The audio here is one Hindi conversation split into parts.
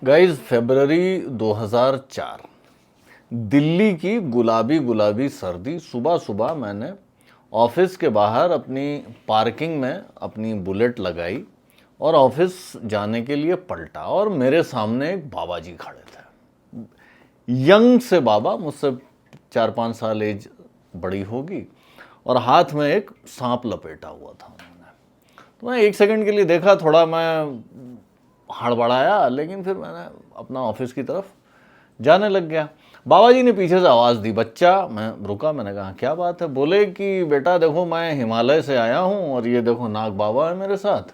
गाइस, फरवरी 2004, दिल्ली की गुलाबी गुलाबी सर्दी। सुबह सुबह मैंने ऑफिस के बाहर अपनी पार्किंग में अपनी बुलेट लगाई और ऑफिस जाने के लिए पलटा और मेरे सामने एक बाबा जी खड़े थे। यंग से बाबा, मुझसे 4-5 साल एज बड़ी होगी, और हाथ में एक सांप लपेटा हुआ था उन्होंने। तो मैं 1 सेकंड के लिए देखा, थोड़ा मैं हड़बड़ाया, लेकिन फिर मैंने अपना ऑफिस की तरफ जाने लग गया। बाबा जी ने पीछे से आवाज़ दी, बच्चा। मैं रुका, मैंने कहा क्या बात है? बोले कि बेटा देखो, मैं हिमालय से आया हूँ और ये देखो नाग बाबा है मेरे साथ,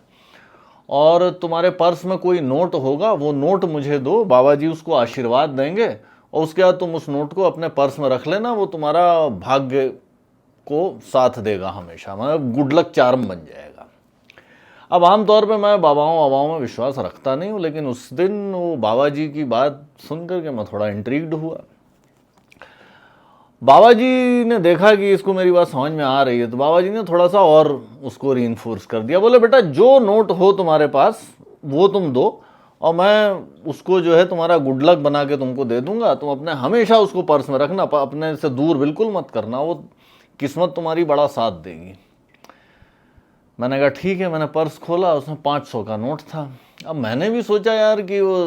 और तुम्हारे पर्स में कोई नोट होगा, वो नोट मुझे दो, बाबा जी उसको आशीर्वाद देंगे और उसके बाद तुम उस नोट को अपने पर्स में रख लेना, वो तुम्हारा भाग्य को साथ देगा हमेशा, मतलब गुड लक चार्म बन जाएगा। अब आमतौर पे मैं बाबाओं में विश्वास रखता नहीं हूँ, लेकिन उस दिन वो बाबा जी की बात सुन करके मैं थोड़ा इंट्रिग्ड हुआ। बाबा जी ने देखा कि इसको मेरी बात समझ में आ रही है, तो बाबा जी ने थोड़ा सा और उसको रीइंफोर्स कर दिया। बोले बेटा, जो नोट हो तुम्हारे पास वो तुम दो, और मैं उसको जो है तुम्हारा गुड लक बना के तुमको दे दूंगा। तुम अपने हमेशा उसको पर्स में रखना, अपने से दूर बिल्कुल मत करना, वो किस्मत तुम्हारी बड़ा साथ देगी। मैंने कहा ठीक है। मैंने पर्स खोला, उसमें 500 का नोट था। अब मैंने भी सोचा यार कि वो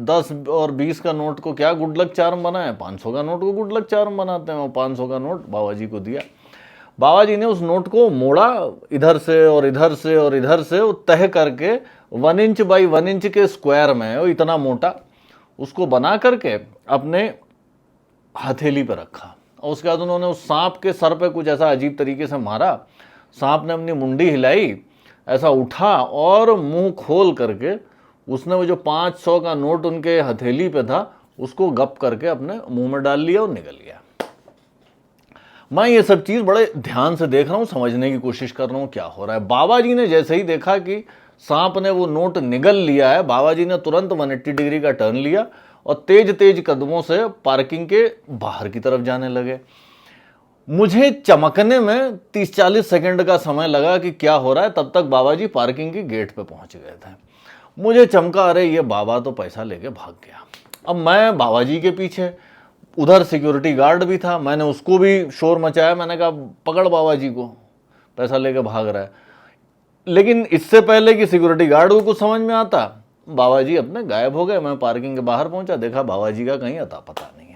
10 और 20 का नोट को क्या गुड लक चार्म बनाए, 500 का नोट को गुड लक चार्म बनाते हैं। वो 500 का नोट बाबा जी को दिया। बाबा जी ने उस नोट को मोड़ा, इधर से और इधर से और इधर से, वो तह करके 1 इंच बाई 1 इंच के स्क्वायर में, वो इतना मोटा, उसको बना करके अपने हथेली पर रखा। और उसके बाद उन्होंने उस सांप के सर पे कुछ ऐसा अजीब तरीके से मारा। सांप ने अपनी मुंडी हिलाई, ऐसा उठा और मुंह खोल करके उसने वो जो 500 का नोट उनके हथेली पे था उसको गप करके अपने मुंह में डाल लिया और निकल गया। मैं ये सब चीज बड़े ध्यान से देख रहा हूं, समझने की कोशिश कर रहा हूं क्या हो रहा है। बाबा जी ने जैसे ही देखा कि सांप ने वो नोट निगल लिया है, बाबा जी ने तुरंत 180 डिग्री का टर्न लिया और तेज तेज कदमों से पार्किंग के बाहर की तरफ जाने लगे। मुझे चमकने में 30-40 सेकंड का समय लगा कि क्या हो रहा है। तब तक बाबा जी पार्किंग की गेट पे पहुंच गए थे। मुझे चमका, अरे ये बाबा तो पैसा लेके भाग गया। अब मैं बाबा जी के पीछे, उधर सिक्योरिटी गार्ड भी था, मैंने उसको भी शोर मचाया। मैंने कहा पकड़ बाबा जी को, पैसा लेके भाग रहा है। लेकिन इससे पहले कि सिक्योरिटी गार्ड को कुछ समझ में आता, बाबा जी अपने गायब हो गए। मैं पार्किंग के बाहर पहुंचा, देखा बाबा जी का कहीं अता पता नहीं है।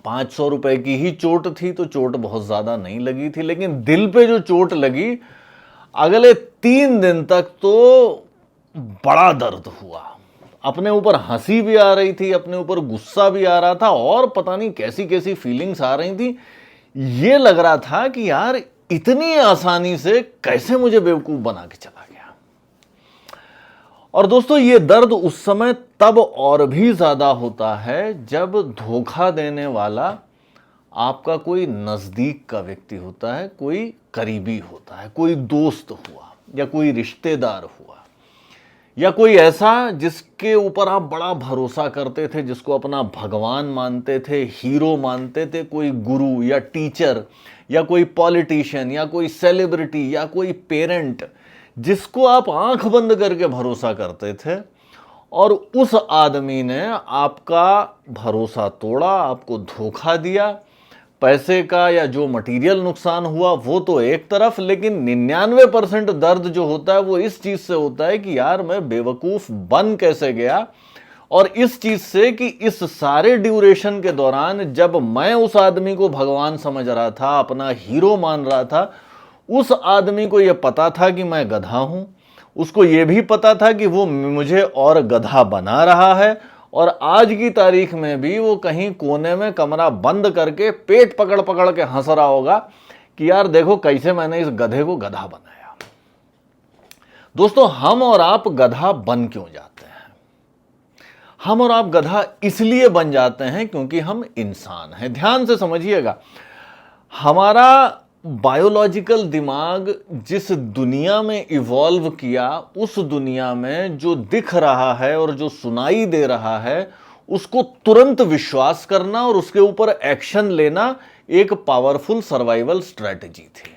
500 रुपए की ही चोट थी, तो चोट बहुत ज्यादा नहीं लगी थी, लेकिन दिल पे जो चोट लगी, अगले 3 दिन तक तो बड़ा दर्द हुआ। अपने ऊपर हंसी भी आ रही थी, अपने ऊपर गुस्सा भी आ रहा था, और पता नहीं कैसी कैसी फीलिंग्स आ रही थी। ये लग रहा था कि यार इतनी आसानी से कैसे मुझे बेवकूफ बना के चला गया। और दोस्तों, ये दर्द उस समय तब और भी ज्यादा होता है जब धोखा देने वाला आपका कोई नजदीक का व्यक्ति होता है, कोई करीबी होता है, कोई दोस्त हुआ या कोई रिश्तेदार हुआ, या कोई ऐसा जिसके ऊपर आप बड़ा भरोसा करते थे, जिसको अपना भगवान मानते थे, हीरो मानते थे, कोई गुरु या टीचर या कोई पॉलिटिशियन या कोई सेलिब्रिटी या कोई पेरेंट, जिसको आप आंख बंद करके भरोसा करते थे, और उस आदमी ने आपका भरोसा तोड़ा, आपको धोखा दिया। पैसे का या जो मटेरियल नुकसान हुआ वो तो एक तरफ, लेकिन 99% दर्द जो होता है वो इस चीज से होता है कि यार मैं बेवकूफ बन कैसे गया। और इस चीज से कि इस सारे ड्यूरेशन के दौरान जब मैं उस आदमी को भगवान समझ रहा था, अपना हीरो मान रहा था, उस आदमी को यह पता था कि मैं गधा हूं। उसको यह भी पता था कि वो मुझे और गधा बना रहा है, और आज की तारीख में भी वो कहीं कोने में कमरा बंद करके पेट पकड़ पकड़ के हंस रहा होगा कि यार देखो कैसे मैंने इस गधे को गधा बनाया। दोस्तों, हम और आप गधा बन क्यों जाते हैं? हम और आप गधा इसलिए बन जाते हैं क्योंकि हम इंसान हैं। ध्यान से समझिएगा, हमारा बायोलॉजिकल दिमाग जिस दुनिया में इवॉल्व किया, उस दुनिया में जो दिख रहा है और जो सुनाई दे रहा है, उसको तुरंत विश्वास करना और उसके ऊपर एक्शन लेना एक पावरफुल सर्वाइवल स्ट्रेटजी थी।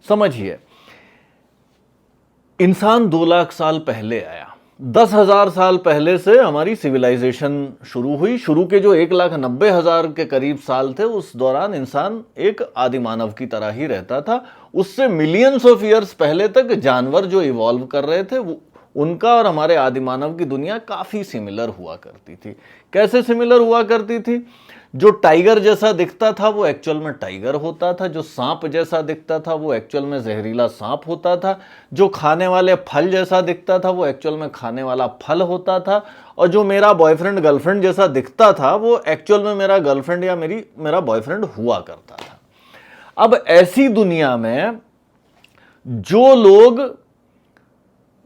समझिए, इंसान 2 लाख साल पहले आया, 10,000 साल पहले से हमारी सिविलाइजेशन शुरू हुई। शुरू के जो 1,90,000 के करीब साल थे, उस दौरान इंसान एक आदि मानव की तरह ही रहता था। उससे मिलियंस ऑफ ईयर्स पहले तक जानवर जो इवॉल्व कर रहे थे, उनका और हमारे आदि मानव की दुनिया काफी सिमिलर हुआ करती थी। कैसे सिमिलर हुआ करती थी? जो टाइगर जैसा दिखता था वो एक्चुअल में टाइगर होता था, जो सांप जैसा दिखता था वो एक्चुअल में जहरीला सांप होता था, जो खाने वाले फल जैसा दिखता था वो एक्चुअल में खाने वाला फल होता था, और जो मेरा बॉयफ्रेंड गर्लफ्रेंड जैसा दिखता था वो एक्चुअल में मेरा गर्लफ्रेंड या मेरा बॉयफ्रेंड हुआ करता था। अब ऐसी दुनिया में जो लोग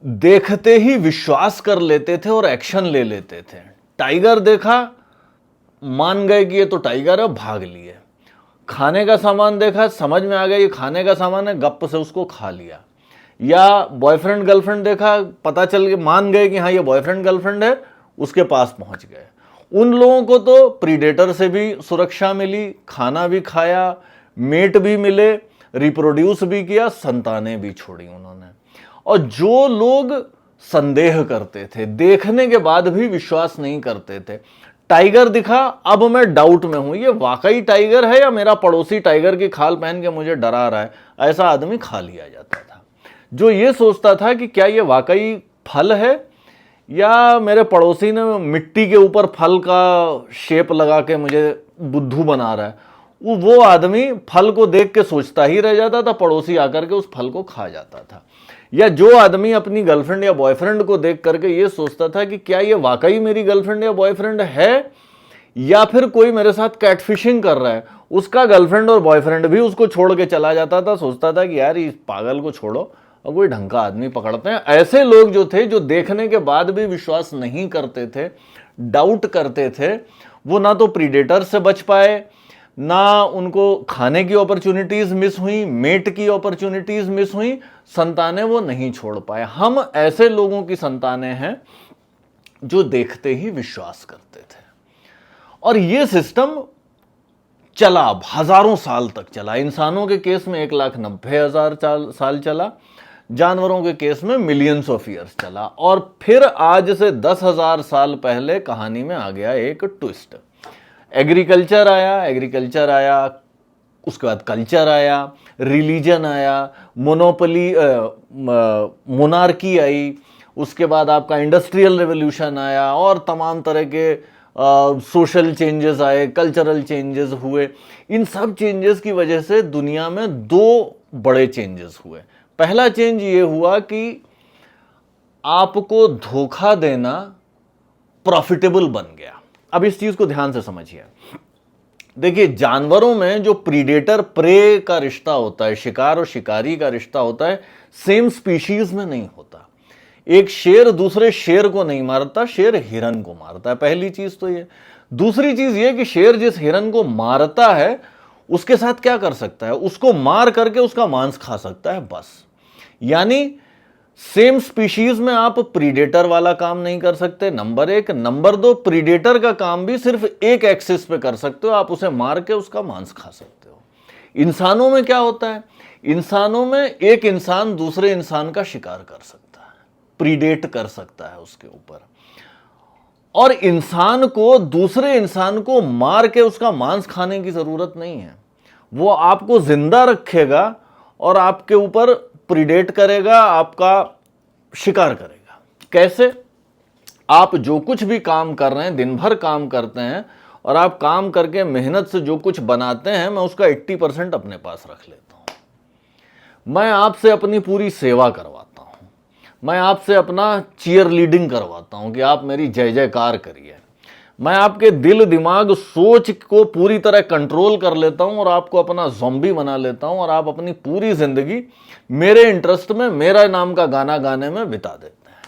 देखते ही विश्वास कर लेते थे और एक्शन ले लेते थे, टाइगर देखा, मान गए कि ये तो टाइगर है, भाग लिए। खाने का सामान देखा, समझ में आ गया ये खाने का सामान है, गप से उसको खा लिया। या बॉयफ्रेंड गर्लफ्रेंड देखा, पता चल गया, मान गए कि हाँ ये बॉयफ्रेंड गर्लफ्रेंड है, उसके पास पहुंच गए। उन लोगों को तो प्रीडेटर से भी सुरक्षा मिली, खाना भी खाया, मेट भी मिले, रिप्रोड्यूस भी किया, संतानें भी छोड़ी उन्होंने। और जो लोग संदेह करते थे, देखने के बाद भी विश्वास नहीं करते थे, टाइगर दिखा, अब मैं डाउट में हूं, ये वाकई टाइगर है या मेरा पड़ोसी टाइगर की खाल पहन के मुझे डरा रहा है, ऐसा आदमी खा लिया जाता था। जो ये सोचता था कि क्या ये वाकई फल है या मेरे पड़ोसी ने मिट्टी के ऊपर फल का शेप लगा के मुझे बुद्धू बना रहा है, वो आदमी फल को देख के सोचता ही रह जाता था, पड़ोसी आकर के उस फल को खा जाता था। या जो आदमी अपनी गर्लफ्रेंड या बॉयफ्रेंड को देख करके ये सोचता था कि क्या ये वाकई मेरी गर्लफ्रेंड या बॉयफ्रेंड है या फिर कोई मेरे साथ कैटफिशिंग कर रहा है, उसका गर्लफ्रेंड और बॉयफ्रेंड भी उसको छोड़ के चला जाता था। सोचता था कि यार इस पागल को छोड़ो और कोई ढंग का आदमी पकड़ते हैं। ऐसे लोग जो थे, जो देखने के बाद भी विश्वास नहीं करते थे, डाउट करते थे, वो ना तो प्रीडेटर से बच पाए, ना उनको खाने की अपॉर्चुनिटीज मिस हुई, मेट की अपॉर्चुनिटीज मिस हुई, संतानें वो नहीं छोड़ पाए। हम ऐसे लोगों की संतानें हैं जो देखते ही विश्वास करते थे। और ये सिस्टम चला, हजारों साल तक चला। इंसानों के केस में 1,90,000 साल चला, जानवरों के केस में मिलियंस ऑफ ईयर्स चला। और फिर आज से 10,000 साल पहले कहानी में आ गया एक ट्विस्ट। एग्रीकल्चर आया, उसके बाद कल्चर आया, रिलीजन आया, मोनार्की आई, उसके बाद आपका इंडस्ट्रियल रेवोल्यूशन आया और तमाम तरह के सोशल चेंजेस आए, कल्चरल चेंजेस हुए। इन सब चेंजेस की वजह से दुनिया में दो बड़े चेंजेस हुए। पहला चेंज ये हुआ कि आपको धोखा देना प्रॉफिटेबल बन गया। अब इस चीज को ध्यान से समझिए। देखिए, जानवरों में जो प्रीडेटर प्रे का रिश्ता होता है, शिकार और शिकारी का रिश्ता होता है, सेम स्पीशीज में नहीं होता। एक शेर दूसरे शेर को नहीं मारता, शेर हिरन को मारता है। पहली चीज तो ये। दूसरी चीज ये कि शेर जिस हिरन को मारता है उसके साथ क्या कर सकता है? उसको मार करके उसका मांस खा सकता है, बस। यानी सेम स्पीशीज में आप प्रीडेटर वाला काम नहीं कर सकते, नंबर एक। नंबर दो, प्रीडेटर का काम भी सिर्फ एक एक्सिस पे कर सकते हो, आप उसे मार के उसका मांस खा सकते हो। इंसानों में क्या होता है? इंसानों में एक इंसान दूसरे इंसान का शिकार कर सकता है, प्रीडेट कर सकता है उसके ऊपर। और इंसान को दूसरे इंसान को मार के उसका मांस खाने की जरूरत नहीं है। वो आपको जिंदा रखेगा और आपके ऊपर प्रीडेट करेगा, आपका शिकार करेगा। कैसे? आप जो कुछ भी काम कर रहे हैं, दिन भर काम करते हैं और आप काम करके मेहनत से जो कुछ बनाते हैं, मैं उसका 80% अपने पास रख लेता हूं। मैं आपसे अपनी पूरी सेवा करवाता हूं, मैं आपसे अपना चीयर लीडिंग करवाता हूं कि आप मेरी जय जयकार करिए। मैं आपके दिल दिमाग सोच को पूरी तरह कंट्रोल कर लेता हूं और आपको अपना ज़ॉम्बी बना लेता हूं और आप अपनी पूरी जिंदगी मेरे इंटरेस्ट में, मेरा नाम का गाना गाने में बिता देते हैं।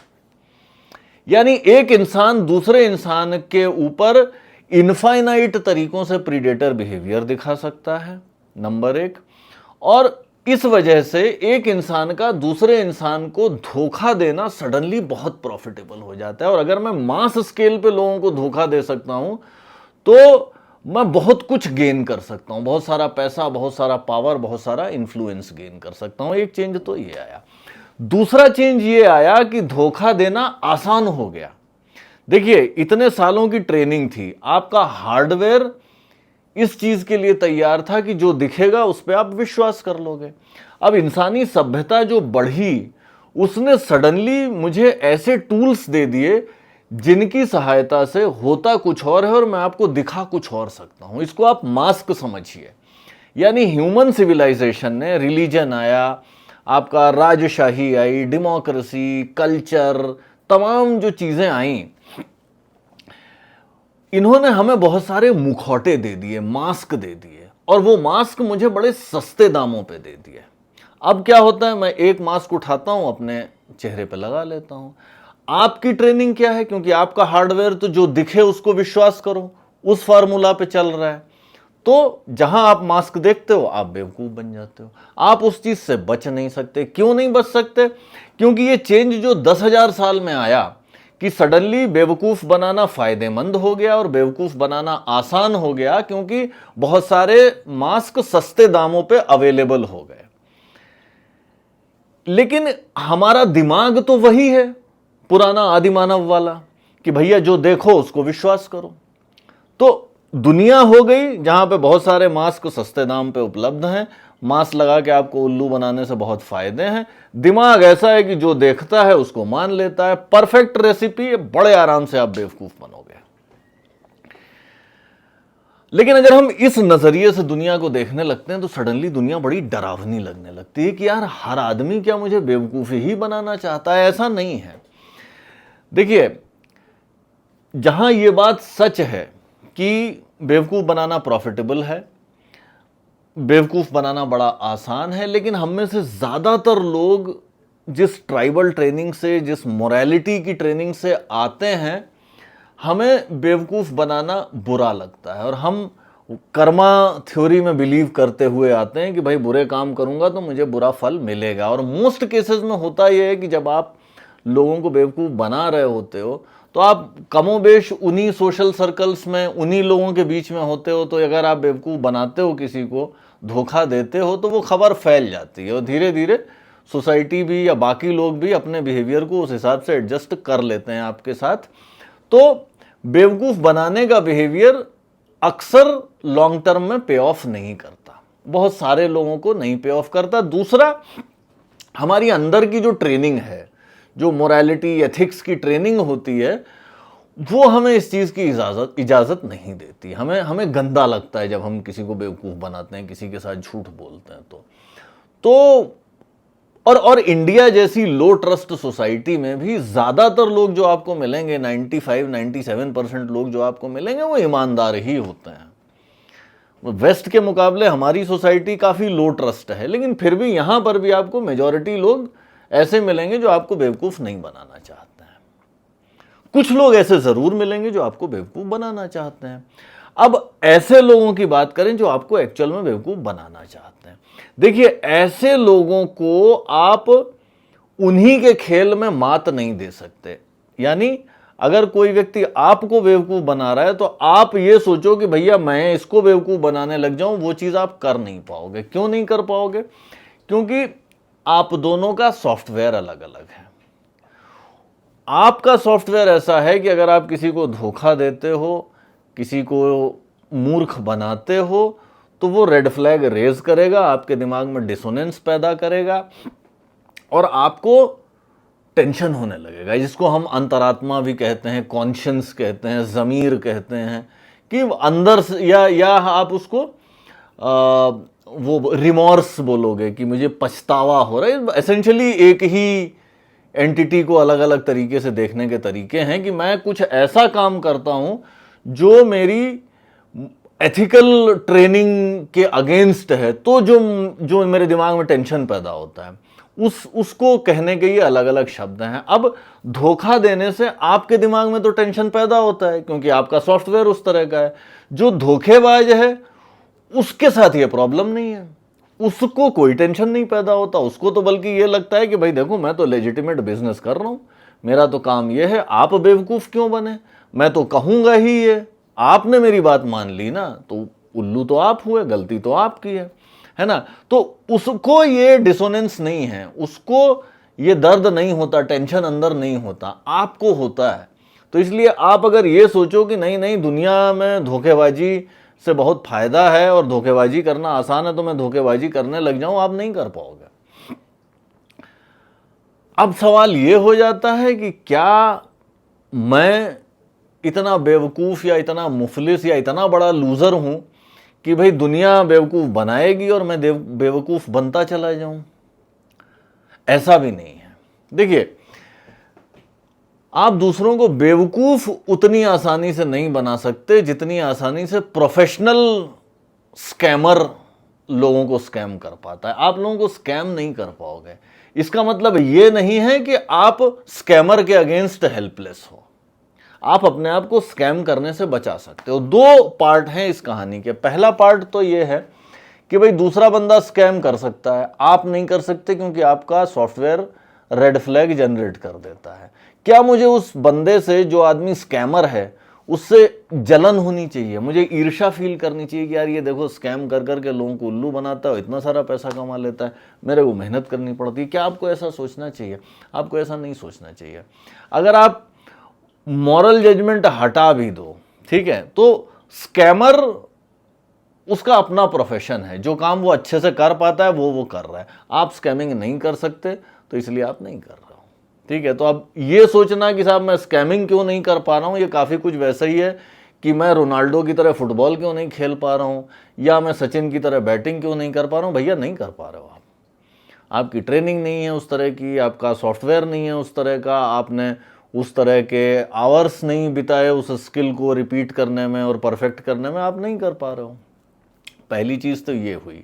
यानी एक इंसान दूसरे इंसान के ऊपर इनफाइनाइट तरीकों से प्रीडेटर बिहेवियर दिखा सकता है, नंबर एक। और इस वजह से एक इंसान का दूसरे इंसान को धोखा देना सडनली बहुत प्रॉफिटेबल हो जाता है। और अगर मैं मास स्केल पे लोगों को धोखा दे सकता हूं तो मैं बहुत कुछ गेन कर सकता हूं, बहुत सारा पैसा, बहुत सारा पावर, बहुत सारा इंफ्लुएंस गेन कर सकता हूं। एक चेंज तो ये आया। दूसरा चेंज ये आया कि धोखा देना आसान हो गया। देखिए, इतने सालों की ट्रेनिंग थी, आपका हार्डवेयर इस चीज के लिए तैयार था कि जो दिखेगा उस पर आप विश्वास कर लोगे। अब इंसानी सभ्यता जो बढ़ी, उसने सडनली मुझे ऐसे टूल्स दे दिए जिनकी सहायता से होता कुछ और है और मैं आपको दिखा कुछ और सकता हूं। इसको आप मास्क समझिए। यानी ह्यूमन सिविलाइजेशन ने, रिलीजन आया, आपका राजशाही आई, डेमोक्रेसी, कल्चर, तमाम जो चीजें आई, इन्होंने हमें बहुत सारे मुखौटे दे दिए, मास्क दे दिए, और वो मास्क मुझे बड़े सस्ते दामों पे दे दिए। अब क्या होता है, मैं एक मास्क उठाता हूं, अपने चेहरे पे लगा लेता हूं। आपकी ट्रेनिंग क्या है? क्योंकि आपका हार्डवेयर तो जो दिखे उसको विश्वास करो, उस फार्मूला पे चल रहा है। तो जहां आप मास्क देखते हो आप बेवकूफ बन जाते हो। आप उस चीज से बच नहीं सकते। क्यों नहीं बच सकते? क्योंकि ये चेंज जो 10,000 साल में आया कि सडनली बेवकूफ बनाना फायदेमंद हो गया और बेवकूफ बनाना आसान हो गया, क्योंकि बहुत सारे मास्क सस्ते दामों पे अवेलेबल हो गए। लेकिन हमारा दिमाग तो वही है, पुराना आदिमानव वाला, कि भैया जो देखो उसको विश्वास करो। तो दुनिया हो गई जहां पे बहुत सारे मास्क सस्ते दाम पे उपलब्ध हैं, मास्क लगा के आपको उल्लू बनाने से बहुत फायदे हैं। दिमाग ऐसा है कि जो देखता है उसको मान लेता है। परफेक्ट रेसिपी, बड़े आराम से आप बेवकूफ बनोगे। लेकिन अगर हम इस नजरिए से दुनिया को देखने लगते हैं तो सडनली दुनिया बड़ी डरावनी लगने लगती है कि यार, हर आदमी क्या मुझे बेवकूफ ही बनाना चाहता है? ऐसा नहीं है। देखिए, जहां यह बात सच है कि बेवकूफ बनाना प्रॉफिटेबल है, बेवकूफ बनाना बड़ा आसान है, लेकिन हम में से ज्यादातर लोग जिस ट्राइबल ट्रेनिंग से, जिस मोरालिटी की ट्रेनिंग से आते हैं, हमें बेवकूफ बनाना बुरा लगता है। और हम कर्मा थ्योरी में बिलीव करते हुए आते हैं कि भाई बुरे काम करूंगा तो मुझे बुरा फल मिलेगा। और मोस्ट केसेस में होता यह है कि जब आप लोगों को बेवकूफ बना रहे होते हो तो आप कमोबेश उन्हीं सोशल सर्कल्स में, उन्हीं लोगों के बीच में होते हो। तो अगर आप बेवकूफ बनाते हो, किसी को धोखा देते हो, तो वो खबर फैल जाती है और धीरे धीरे सोसाइटी भी या बाकी लोग भी अपने बिहेवियर को उस हिसाब से एडजस्ट कर लेते हैं आपके साथ। तो बेवकूफ बनाने का बिहेवियर अक्सर लॉन्ग टर्म में पे ऑफ नहीं करता, बहुत सारे लोगों को नहीं पे ऑफ करता। दूसरा, हमारी अंदर की जो ट्रेनिंग है, जो मोरालिटी एथिक्स की ट्रेनिंग होती है, वो हमें इस चीज की इजाजत नहीं देती। हमें गंदा लगता है जब हम किसी को बेवकूफ बनाते हैं, किसी के साथ झूठ बोलते हैं। तो और इंडिया जैसी लो ट्रस्ट सोसाइटी में भी ज्यादातर लोग जो आपको मिलेंगे, 95-97% लोग जो आपको मिलेंगे, वो ईमानदार ही होते हैं। वेस्ट के मुकाबले हमारी सोसाइटी काफी लो ट्रस्ट है, लेकिन फिर भी यहां पर भी आपको मेजॉरिटी लोग ऐसे मिलेंगे जो आपको बेवकूफ नहीं बनाना चाहते हैं। कुछ लोग ऐसे जरूर मिलेंगे जो आपको बेवकूफ बनाना चाहते हैं। अब ऐसे लोगों की बात करें जो आपको एक्चुअल में बेवकूफ बनाना चाहते हैं। देखिए, ऐसे लोगों को आप उन्हीं के खेल में मात नहीं दे सकते। यानी अगर कोई व्यक्ति आपको बेवकूफ बना रहा है तो आप ये सोचो कि भैया मैं इसको बेवकूफ बनाने लग जाऊं, वो चीज आप कर नहीं पाओगे। क्यों नहीं कर पाओगे? क्योंकि आप दोनों का सॉफ्टवेयर अलग अलग है। आपका सॉफ्टवेयर ऐसा है कि अगर आप किसी को धोखा देते हो, किसी को मूर्ख बनाते हो, तो वो रेड फ्लैग रेज करेगा, आपके दिमाग में डिसोनेंस पैदा करेगा और आपको टेंशन होने लगेगा, जिसको हम अंतरात्मा भी कहते हैं, कॉन्शियंस कहते हैं, ज़मीर कहते हैं, कि अंदर से या आप उसको वो रिमॉर्स बोलोगे कि मुझे पछतावा हो रहा है। एसेंशियली एक ही एंटिटी को अलग अलग तरीके से देखने के तरीके हैं कि मैं कुछ ऐसा काम करता हूं जो मेरी एथिकल ट्रेनिंग के अगेंस्ट है, तो जो मेरे दिमाग में टेंशन पैदा होता है, उसको कहने के ये अलग अलग शब्द हैं। अब धोखा देने से आपके दिमाग में तो टेंशन पैदा होता है क्योंकि आपका सॉफ्टवेयर उस तरह का है। जो धोखेबाज है उसके साथ ये प्रॉब्लम नहीं है, उसको कोई टेंशन नहीं पैदा होता। उसको तो बल्कि ये लगता है कि भाई देखो, मैं तो लेजिटिमेट बिजनेस कर रहा हूं, मेरा तो काम ये है, आप बेवकूफ क्यों बने? मैं तो कहूंगा ही ये, आपने मेरी बात मान ली ना, तो उल्लू तो आप हुए, गलती तो आपकी है ना। तो उसको ये डिसोनेंस नहीं है, उसको ये दर्द नहीं होता, टेंशन अंदर नहीं होता, आपको होता है। तो इसलिए आप अगर ये सोचो कि नहीं नहीं दुनिया में धोखेबाजी से बहुत फायदा है और धोखेबाजी करना आसान है, तो मैं धोखेबाजी करने लग जाऊं, आप नहीं कर पाओगे। अब सवाल ये हो जाता है कि क्या मैं इतना बेवकूफ़ या इतना मुफलिस या इतना बड़ा लूज़र हूं कि भाई दुनिया बेवकूफ़ बनाएगी और मैं बेवकूफ़ बनता चला जाऊं? ऐसा भी नहीं है। देखिए, आप दूसरों को बेवकूफ़ उतनी आसानी से नहीं बना सकते जितनी आसानी से प्रोफेशनल स्कैमर लोगों को स्कैम कर पाता है। आप लोगों को स्कैम नहीं कर पाओगे। इसका मतलब ये नहीं है कि आप स्कैमर के अगेंस्ट हेल्पलेस हो। आप अपने आप को स्कैम करने से बचा सकते हो। दो पार्ट हैं इस कहानी के। पहला पार्ट तो ये है कि भाई दूसरा बंदा स्कैम कर सकता है, आप नहीं कर सकते क्योंकि आपका सॉफ्टवेयर रेड फ्लैग जनरेट कर देता है। क्या मुझे उस बंदे से, जो आदमी स्कैमर है, उससे जलन होनी चाहिए? मुझे ईर्ष्या फील करनी चाहिए कि यार ये देखो स्कैम कर करके लोगों को उल्लू बनाता है, इतना सारा पैसा कमा लेता है, मेरे को मेहनत करनी पड़ती है? क्या आपको ऐसा सोचना चाहिए? आपको ऐसा नहीं सोचना चाहिए। अगर आप मॉरल जजमेंट हटा भी दो, ठीक है, तो स्कैमर उसका अपना प्रोफेशन है, जो काम वो अच्छे से कर पाता है वो कर रहा है। आप स्कैमिंग नहीं कर सकते, तो इसलिए आप नहीं कर रहे हो, ठीक है। तो अब ये सोचना कि साहब मैं स्कैमिंग क्यों नहीं कर पा रहा हूँ, ये काफ़ी कुछ वैसा ही है कि मैं रोनाल्डो की तरह फुटबॉल क्यों नहीं खेल पा रहा हूँ, या मैं सचिन की तरह बैटिंग क्यों नहीं कर पा रहा हूँ। भैया नहीं कर पा रहे हो आप। आपकी ट्रेनिंग नहीं है उस तरह की, आपका सॉफ्टवेयर नहीं है उस तरह का, आपने उस तरह के आवर्स नहीं बिताए उस स्किल को रिपीट करने में और परफेक्ट करने में, आप नहीं कर पा रहे हो। पहली चीज़ तो ये हुई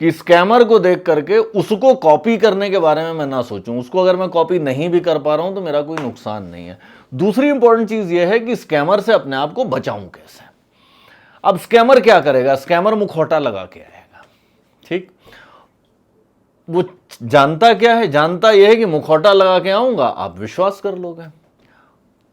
कि स्कैमर को देख करके उसको कॉपी करने के बारे में मैं ना सोचूं। उसको अगर मैं कॉपी नहीं भी कर पा रहा हूं तो मेरा कोई नुकसान नहीं है। दूसरी इंपॉर्टेंट चीज़ ये है कि स्कैमर से अपने आप को बचाऊं कैसे। अब स्कैमर क्या करेगा? स्कैमर मुखौटा लगा के आएगा, ठीक। वो जानता क्या है? जानता यह है कि मुखौटा लगा के आऊंगा, आप विश्वास कर लोगे।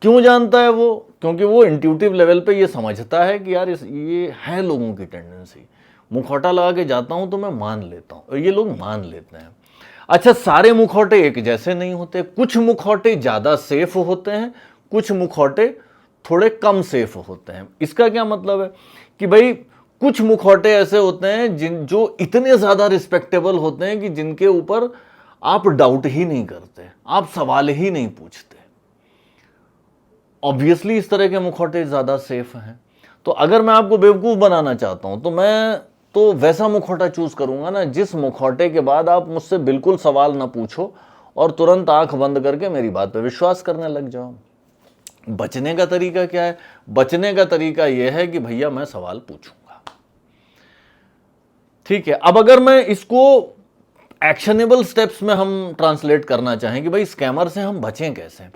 क्यों जानता है वो? क्योंकि वो इंट्यूटिव लेवल पे ये समझता है कि यार ये है लोगों की टेंडेंसी, मुखौटा लगा के जाता हूं तो मैं मान लेता हूं, और ये लोग मान लेते हैं। अच्छा, सारे मुखौटे एक जैसे नहीं होते। कुछ मुखौटे ज्यादा सेफ होते हैं, कुछ मुखौटे थोड़े कम सेफ होते हैं। इसका क्या मतलब है कि भाई कुछ मुखौटे ऐसे होते हैं जो इतने ज्यादा रिस्पेक्टेबल होते हैं कि जिनके ऊपर आप डाउट ही नहीं करते, आप सवाल ही नहीं पूछते। ऑब्वियसली इस तरह के मुखौटे ज्यादा सेफ हैं। तो अगर मैं आपको बेवकूफ बनाना चाहता हूं तो मैं तो वैसा मुखौटा चूज करूंगा ना, जिस मुखौटे के बाद आप मुझसे बिल्कुल सवाल ना पूछो और तुरंत आंख बंद करके मेरी बात पे विश्वास करने लग जाओ। बचने का तरीका क्या है? बचने का तरीका यह है कि भैया मैं सवाल पूछूंगा, ठीक है। अब अगर मैं इसको एक्शनेबल स्टेप्स में हम ट्रांसलेट करना चाहें कि भाई स्कैमर से हम बचें कैसे,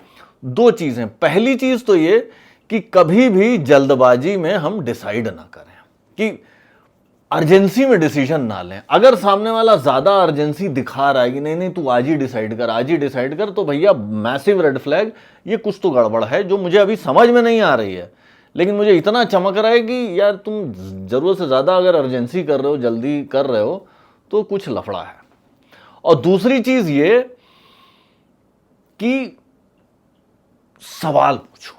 दो चीजें। पहली चीज तो ये कि कभी भी जल्दबाजी में हम डिसाइड ना करें, कि अर्जेंसी में डिसीजन ना लें। अगर सामने वाला ज्यादा अर्जेंसी दिखा रहा है कि नहीं नहीं तू आज ही डिसाइड कर, आज ही डिसाइड कर, तो भैया मैसिव रेड फ्लैग, ये कुछ तो गड़बड़ है जो मुझे अभी समझ में नहीं आ रही है, लेकिन मुझे इतना चमक रहा है कि यार तुम जरूरत से ज्यादा अगर अर्जेंसी कर रहे हो, जल्दी कर रहे हो, तो कुछ लफड़ा है। और दूसरी चीज ये कि सवाल पूछो,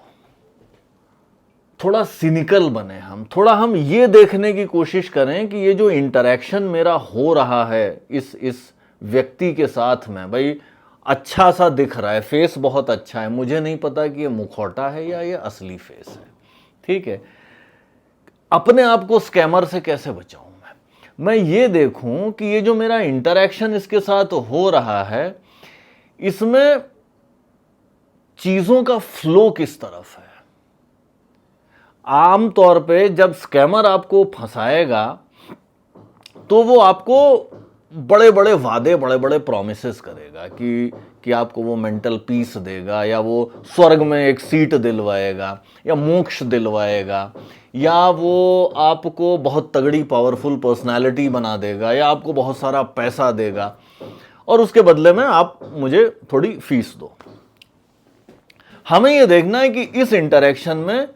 थोड़ा सिनिकल बने हम, थोड़ा हम ये देखने की कोशिश करें कि ये जो इंटरेक्शन मेरा हो रहा है इस व्यक्ति के साथ में, भाई अच्छा सा दिख रहा है, फेस बहुत अच्छा है, मुझे नहीं पता कि ये मुखौटा है या ये असली फेस है, ठीक है। अपने आप को स्कैमर से कैसे बचाऊं मैं ये देखूं कि ये जो मेरा इंटरेक्शन इसके साथ हो रहा है, इसमें चीजों का फ्लो किस तरफ है। आमतौर पे जब स्कैमर आपको फंसाएगा तो वो आपको बड़े बड़े वादे, बड़े बड़े प्रॉमिसेस करेगा कि आपको वो मेंटल पीस देगा, या वो स्वर्ग में एक सीट दिलवाएगा, या मोक्ष दिलवाएगा, या वो आपको बहुत तगड़ी पावरफुल पर्सनालिटी बना देगा, या आपको बहुत सारा पैसा देगा, और उसके बदले में आप मुझे थोड़ी फीस दो। हमें ये देखना है कि इस इंटरेक्शन में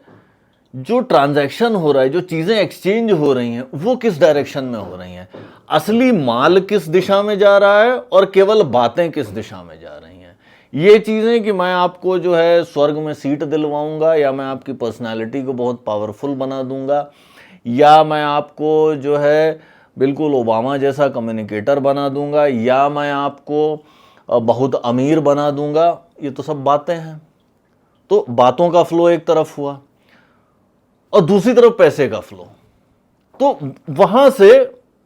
जो ट्रांजैक्शन हो रहा है, जो चीजें एक्सचेंज हो रही हैं, वो किस डायरेक्शन में हो रही हैं, असली माल किस दिशा में जा रहा है और केवल बातें किस दिशा में जा रही हैं। ये चीजें कि मैं आपको जो है स्वर्ग में सीट दिलवाऊंगा, या मैं आपकी पर्सनालिटी को बहुत पावरफुल बना दूंगा, या मैं आपको जो है बिल्कुल ओबामा जैसा कम्युनिकेटर बना दूंगा, या मैं आपको बहुत अमीर बना दूंगा, ये तो सब बातें हैं। तो बातों का फ्लो एक तरफ हुआ और दूसरी तरफ पैसे का फ्लो। तो वहां से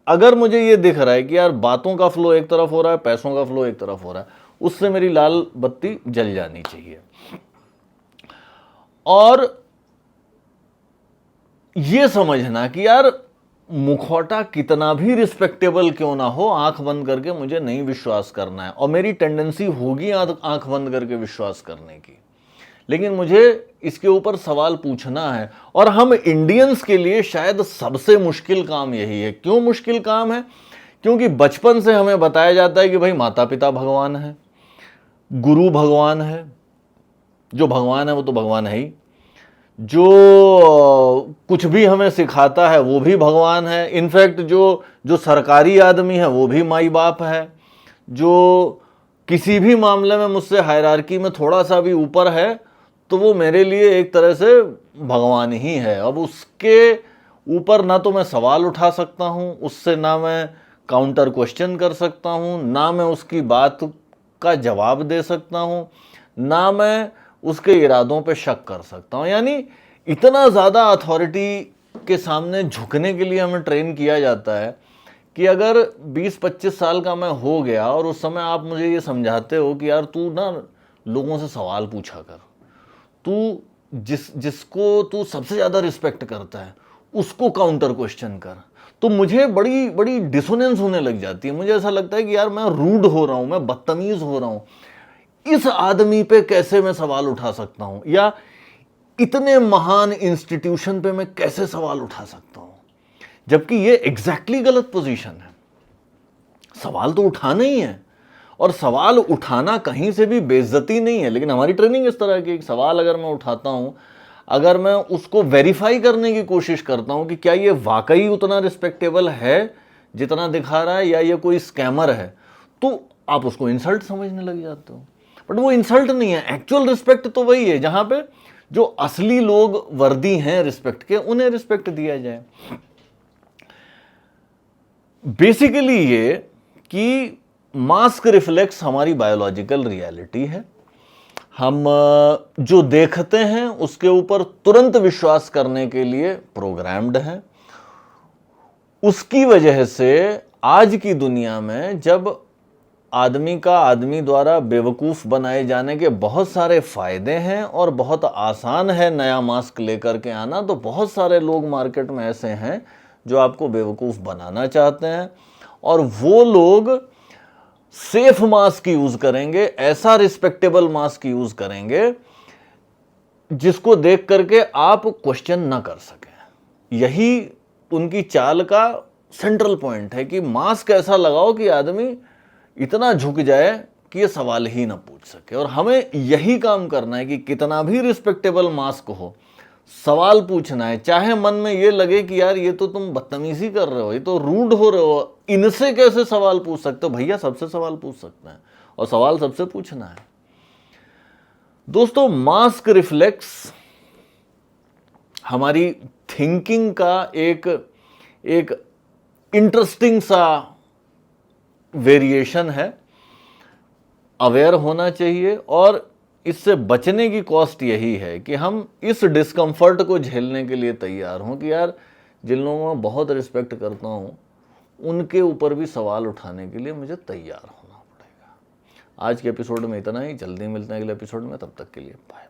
अगर मुझे ये दिख रहा है कि यार बातों का फ्लो एक तरफ हो रहा है, पैसों का फ्लो एक तरफ हो रहा है, उससे मेरी लाल बत्ती जल जानी चाहिए। और ये समझना कि यार मुखौटा कितना भी रिस्पेक्टेबल क्यों ना हो, आंख बंद करके मुझे नहीं विश्वास करना है। और मेरी टेंडेंसी होगी आंख बंद करके विश्वास करने की, लेकिन मुझे इसके ऊपर सवाल पूछना है। और हम इंडियंस के लिए शायद सबसे मुश्किल काम यही है। क्यों मुश्किल काम है? क्योंकि बचपन से हमें बताया जाता है कि भाई माता पिता भगवान है, गुरु भगवान है, जो भगवान है वो तो भगवान है ही, जो कुछ भी हमें सिखाता है वो भी भगवान है। इनफैक्ट जो सरकारी आदमी है वो भी माई बाप है। जो किसी भी मामले में मुझसे हायरार्की में थोड़ा सा भी ऊपर है तो वो मेरे लिए एक तरह से भगवान ही है। अब उसके ऊपर ना तो मैं सवाल उठा सकता हूँ, उससे ना मैं काउंटर क्वेश्चन कर सकता हूँ, ना मैं उसकी बात का जवाब दे सकता हूँ, ना मैं उसके इरादों पे शक कर सकता हूँ। यानी इतना ज़्यादा अथॉरिटी के सामने झुकने के लिए हमें ट्रेन किया जाता है कि अगर 20-25 साल का मैं हो गया और उस समय आप मुझे ये समझाते हो कि यार तू ना लोगों से सवाल पूछा कर, तू जिसको तू सबसे ज़्यादा रिस्पेक्ट करता है उसको काउंटर क्वेश्चन कर, तो मुझे बड़ी बड़ी डिसोनेंस होने लग जाती है। मुझे ऐसा लगता है कि यार मैं रूड हो रहा हूँ, मैं बदतमीज़ हो रहा हूँ, इस आदमी पे कैसे मैं सवाल उठा सकता हूँ, या इतने महान इंस्टीट्यूशन पे मैं कैसे सवाल उठा सकता हूँ, जबकि ये एग्जैक्टली गलत पोजीशन है। सवाल तो उठाना ही है, और सवाल उठाना कहीं से भी बेइज्जती नहीं है। लेकिन हमारी ट्रेनिंग इस तरह की, एक सवाल अगर मैं उठाता हूँ, अगर मैं उसको वेरीफाई करने की कोशिश करता हूँ कि क्या ये वाकई उतना रिस्पेक्टेबल है जितना दिखा रहा है, या ये कोई स्कैमर है, तो आप उसको इंसल्ट समझने लग जाते हो। बट वो इंसल्ट नहीं है, एक्चुअल रिस्पेक्ट तो वही है जहां पे जो असली लोग वर्दी हैं रिस्पेक्ट के, उन्हें रिस्पेक्ट दिया जाए। बेसिकली ये कि मास्क रिफ्लेक्ट्स हमारी बायोलॉजिकल रियलिटी है। हम जो देखते हैं उसके ऊपर तुरंत विश्वास करने के लिए प्रोग्राम्ड हैं। उसकी वजह से आज की दुनिया में जब आदमी का आदमी द्वारा बेवकूफ़ बनाए जाने के बहुत सारे फ़ायदे हैं और बहुत आसान है नया मास्क लेकर के आना, तो बहुत सारे लोग मार्केट में ऐसे हैं जो आपको बेवकूफ़ बनाना चाहते हैं। और वो लोग सेफ मास्क यूज़ करेंगे, ऐसा रिस्पेक्टेबल मास्क यूज़ करेंगे जिसको देख करके आप क्वेश्चन ना कर सकें। यही उनकी चाल का सेंट्रल पॉइंट है कि मास्क ऐसा लगाओ कि आदमी इतना झुक जाए कि ये सवाल ही ना पूछ सके। और हमें यही काम करना है कि कितना भी रिस्पेक्टेबल मास्क हो, सवाल पूछना है, चाहे मन में ये लगे कि यार ये तो तुम बदतमीजी कर रहे हो, ये तो रूड हो रहे हो, इनसे कैसे सवाल पूछ सकते हो। भैया सबसे सवाल पूछ सकते हैं, और सवाल सबसे पूछना है। दोस्तों, मास्क रिफ्लेक्स हमारी थिंकिंग का एक इंटरेस्टिंग सा वेरिएशन है। अवेयर होना चाहिए, और इससे बचने की कॉस्ट यही है कि हम इस डिस्कम्फर्ट को झेलने के लिए तैयार हों कि यार जिन लोगों को मैं बहुत रिस्पेक्ट करता हूं उनके ऊपर भी सवाल उठाने के लिए मुझे तैयार होना पड़ेगा। आज के एपिसोड में इतना ही, जल्दी मिलते हैं अगले एपिसोड में, तब तक के लिए बाय।